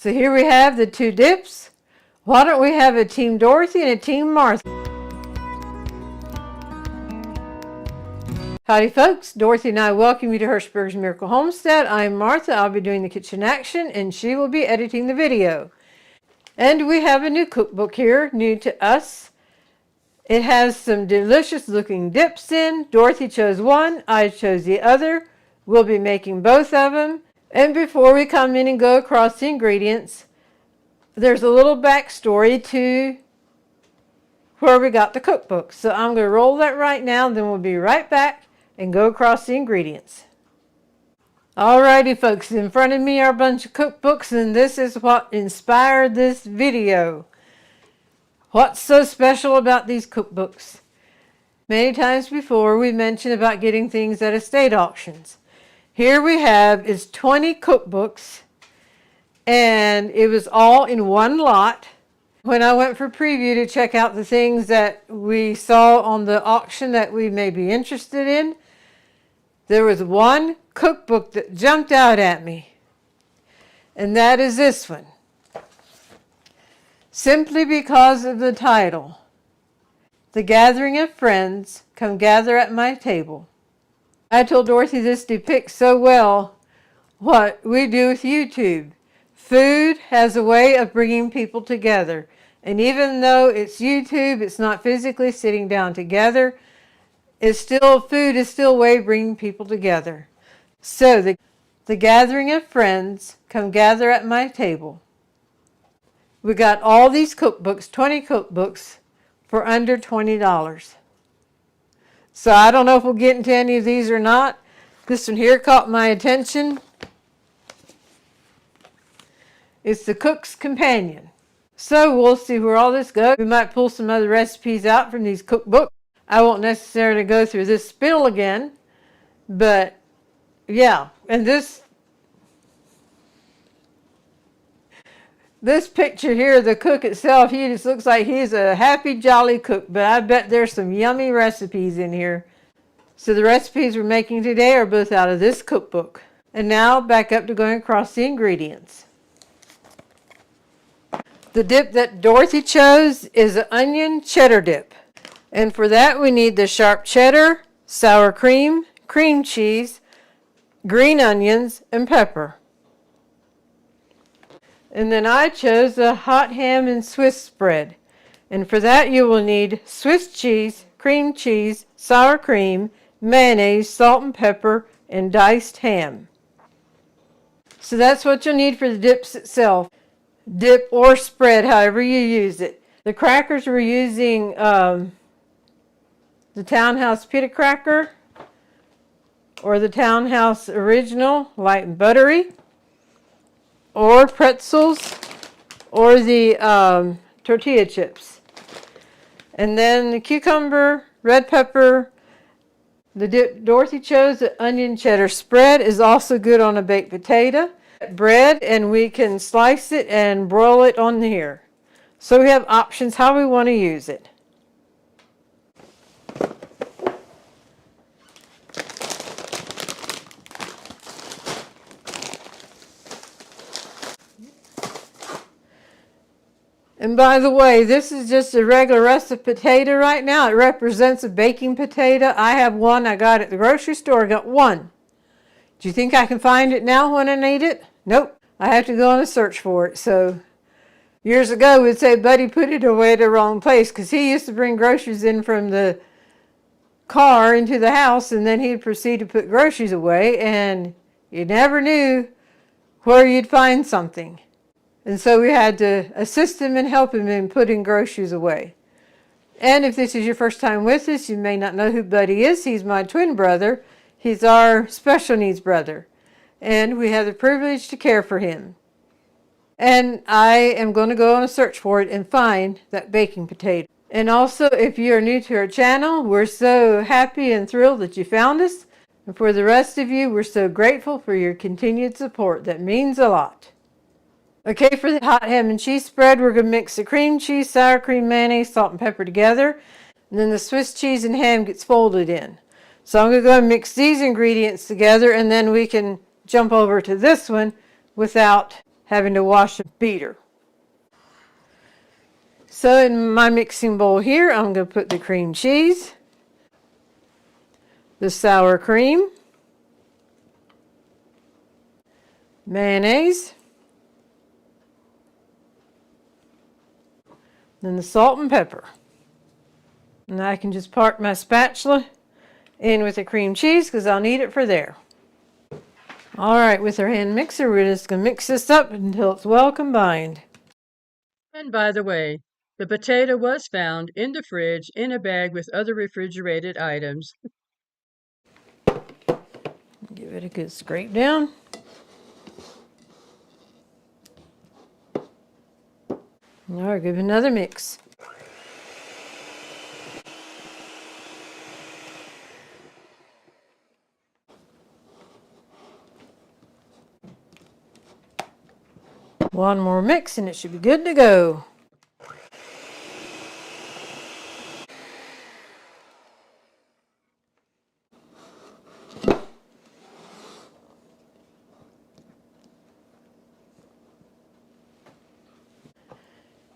So here we have the two dips. Why don't we have a Team Dorothy and a Team Martha? Howdy folks, Dorothy and I welcome you to Hirschberg's Miracle Homestead. I'm Martha, I'll be doing the kitchen action and she will be editing the video. And we have a new cookbook here, new to us. It has some delicious looking dips in. Dorothy chose one, I chose the other. We'll be making both of them. And before we come in and go across the ingredients, there's a little backstory to where we got the cookbook. So I'm going to roll that right now, then we'll be right back and go across the ingredients. Alrighty folks, in front of me are a bunch of cookbooks and this is what inspired this video. What's so special about these cookbooks? Many times before we mentioned about getting things at estate auctions. Here we have is 20 cookbooks and it was all in one lot. When I went for preview to check out the things that we saw on the auction that we may be interested in, there was one cookbook that jumped out at me, and that is this one. Simply because of the title, The Gathering of Friends, Come Gather at My Table. I told Dorothy this depicts so well what we do with YouTube. Food has a way of bringing people together. And even though it's YouTube, it's not physically sitting down together, food is still a way of bringing people together. So the gathering of friends, come gather at my table. We got all these cookbooks, 20 cookbooks, for under $20. So I don't know if we'll get into any of these or not. This one here caught my attention. It's the Cook's Companion. So we'll see where all this goes. We might pull some other recipes out from these cookbooks. I won't necessarily go through this spill again, but yeah. And this picture here, the cook itself, he just looks like he's a happy, jolly cook, but I bet there's some yummy recipes in here. So the recipes we're making today are both out of this cookbook. And now back up to going across the ingredients. The dip that Dorothy chose is an onion cheddar dip. And for that we need the sharp cheddar, sour cream, cream cheese, green onions, and pepper. And then I chose a hot ham and Swiss spread. And for that you will need Swiss cheese, cream cheese, sour cream, mayonnaise, salt and pepper, and diced ham. So that's what you'll need for the dips itself. Dip or spread, however you use it. The crackers we're using the Townhouse Pita Cracker or the Townhouse Original, light and buttery, or pretzels, or the tortilla chips. And then the cucumber, red pepper. The dip Dorothy chose, the onion cheddar spread, is also good on a baked potato. Bread, and we can slice it and broil it on here. So we have options how we want to use it. And by the way, this is just a regular russet potato right now. It represents a baking potato. I have one. I got it at the grocery store. I got one. Do you think I can find it now when I need it? Nope. I have to go on a search for it. So years ago, we'd say, Buddy put it away at the wrong place, because he used to bring groceries in from the car into the house, and then he'd proceed to put groceries away, and you never knew where you'd find something. And so we had to assist him and help him in putting groceries away. And if this is your first time with us, you may not know who Buddy is. He's my twin brother. He's our special needs brother. And we have the privilege to care for him. And I am going to go on a search for it and find that baking potato. And also, if you are new to our channel, we're so happy and thrilled that you found us. And for the rest of you, we're so grateful for your continued support. That means a lot. Okay, for the hot ham and cheese spread, we're going to mix the cream cheese, sour cream, mayonnaise, salt, and pepper together. And then the Swiss cheese and ham gets folded in. So I'm going to go and mix these ingredients together, and then we can jump over to this one without having to wash a beater. So in my mixing bowl here, I'm going to put the cream cheese, the sour cream, mayonnaise, then the salt and pepper. And I can just park my spatula in with the cream cheese because I'll need it for there. All right, with our hand mixer, we're just going to mix this up until it's well combined. And by the way, the potato was found in the fridge in a bag with other refrigerated items. Give it a good scrape down. All right, give it another mix. One more mix and it should be good to go.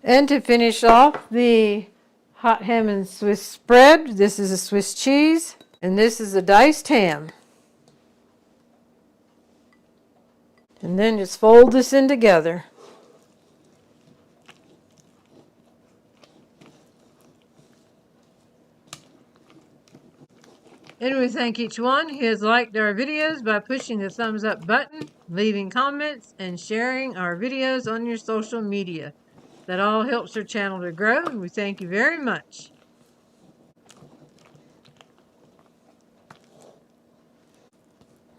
And to finish off the hot ham and Swiss spread, this is a Swiss cheese and this is a diced ham. And then just fold this in together. And we thank each one who has liked our videos by pushing the thumbs up button, leaving comments, and sharing our videos on your social media. That all helps our channel to grow, and we thank you very much.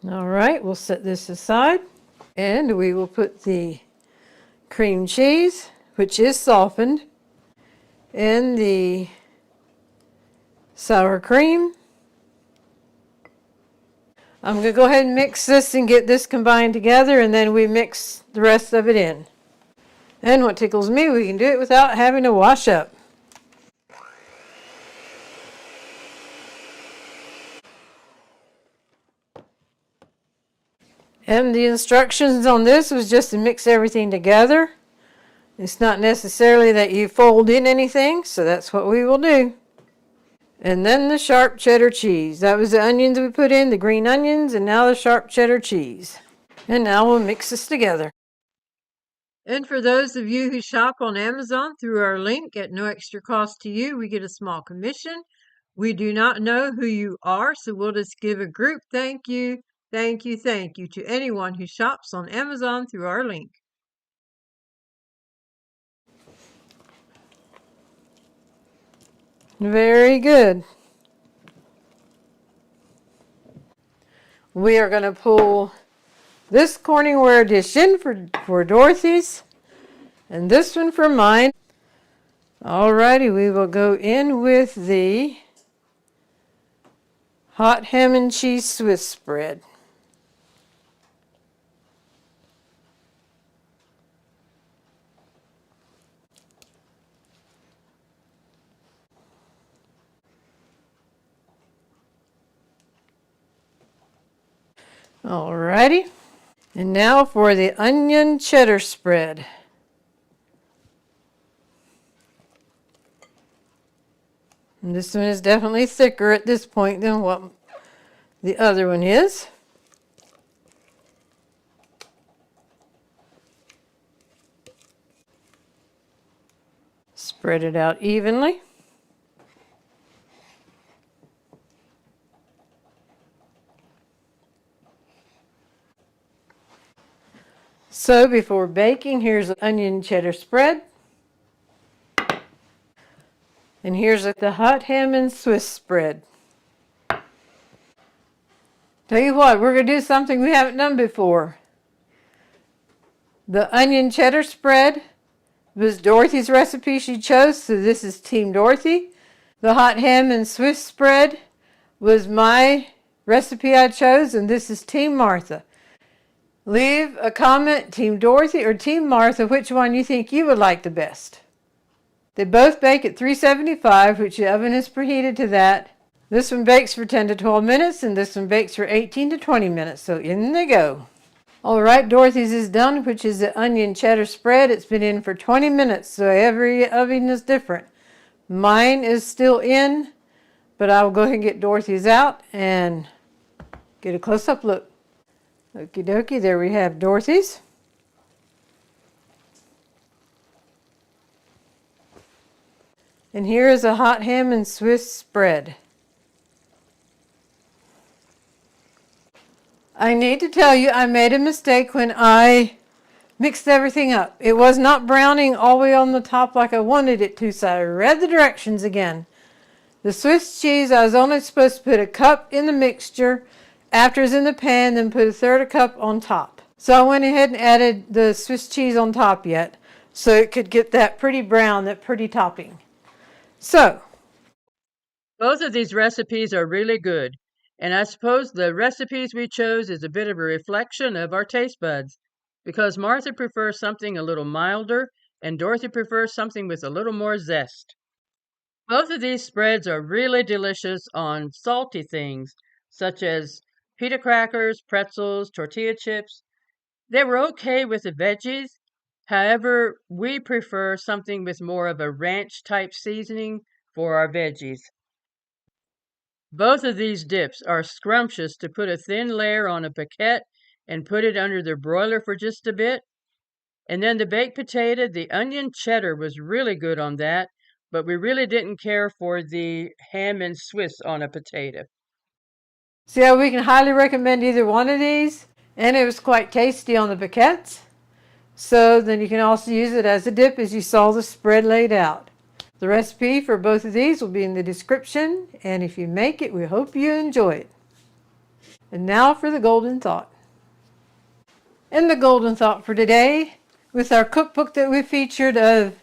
All right, we'll set this aside, and we will put the cream cheese, which is softened, and the sour cream. I'm going to go ahead and mix this and get this combined together, and then we mix the rest of it in. And what tickles me, we can do it without having to wash up. And the instructions on this was just to mix everything together. It's not necessarily that you fold in anything, so that's what we will do. And then the sharp cheddar cheese. That was the onions we put in, the green onions, and now the sharp cheddar cheese. And now we'll mix this together. And for those of you who shop on Amazon through our link at no extra cost to you, we get a small commission. We do not know who you are, so we'll just give a group thank you to anyone who shops on Amazon through our link. Very good. We are going to pull this Corningware dish in for Dorothy's and this one for mine. Alrighty, we will go in with the hot ham and cheese Swiss spread. Alrighty, and now for the onion cheddar spread. And this one is definitely thicker at this point than what the other one is. Spread it out evenly. So before baking, here's the onion cheddar spread. And here's the hot ham and Swiss spread. Tell you what, we're going to do something we haven't done before. The onion cheddar spread was Dorothy's recipe she chose, so this is Team Dorothy. The hot ham and Swiss spread was my recipe I chose, and this is Team Martha. Leave a comment, Team Dorothy or Team Martha, which one you think you would like the best. They both bake at 375, which the oven is preheated to that. This one bakes for 10 to 12 minutes, and this one bakes for 18 to 20 minutes, so in they go. All right, Dorothy's is done, which is the onion cheddar spread. It's been in for 20 minutes, so every oven is different. Mine is still in, but I will go ahead and get Dorothy's out and get a close-up look. Okie dokie, there we have Dorothy's. And here is a hot ham and Swiss spread. I need to tell you, I made a mistake when I mixed everything up. It was not browning all the way on the top like I wanted it to, so I read the directions again. The Swiss cheese, I was only supposed to put a cup in the mixture after it's in the pan, then put a third a cup on top. So I went ahead and added the Swiss cheese on top yet, so it could get that pretty brown, that pretty topping. So, Both of these recipes are really good, and I suppose the recipes we chose is a bit of a reflection of our taste buds, because Martha prefers something a little milder, and Dorothy prefers something with a little more zest. Both of these spreads are really delicious on salty things, such as pita crackers, pretzels, tortilla chips. They were okay with the veggies. However, we prefer something with more of a ranch type seasoning for our veggies. Both of these dips are scrumptious to put a thin layer on a baguette and put it under the broiler for just a bit. And then the baked potato, the onion cheddar was really good on that, but we really didn't care for the ham and Swiss on a potato. see how we can highly recommend either one of these? And it was quite tasty on the baguettes. So then you can also use it as a dip as you saw the spread laid out. The recipe for both of these will be in the description, and if you make it, we hope you enjoy it. And now for the golden thought. And the golden thought for today, with our cookbook that we featured of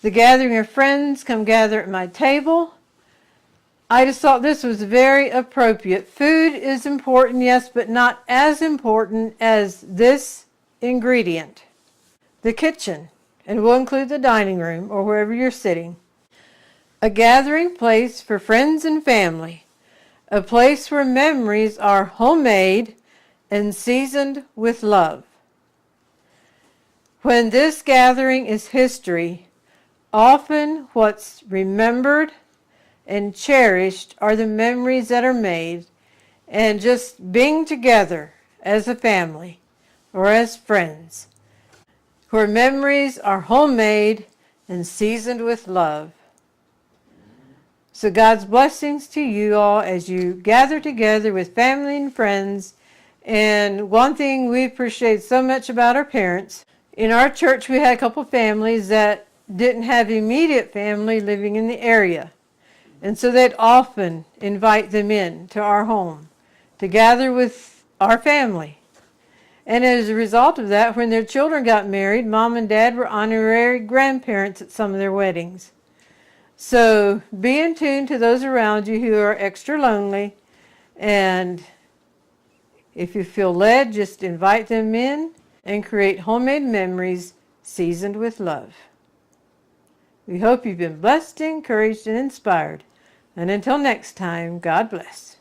the gathering of friends come gather at my table, I just thought this was very appropriate. Food is important, yes, but not as important as this ingredient, the kitchen, and we'll include the dining room or wherever you're sitting. A gathering place for friends and family, a place where memories are homemade and seasoned with love. When this gathering is history, often what's remembered and cherished are the memories that are made and just being together as a family or as friends, where memories are homemade and seasoned with love. So God's blessings to you all as you gather together with family and friends. And one thing we appreciate so much about our parents, in our church we had a couple families that didn't have immediate family living in the area. And so they'd often invite them in to our home to gather with our family. And as a result of that, when their children got married, Mom and Dad were honorary grandparents at some of their weddings. So be in tune to those around you who are extra lonely, and if you feel led, just invite them in and create homemade memories seasoned with love. We hope you've been blessed, encouraged, and inspired. And until next time, God bless.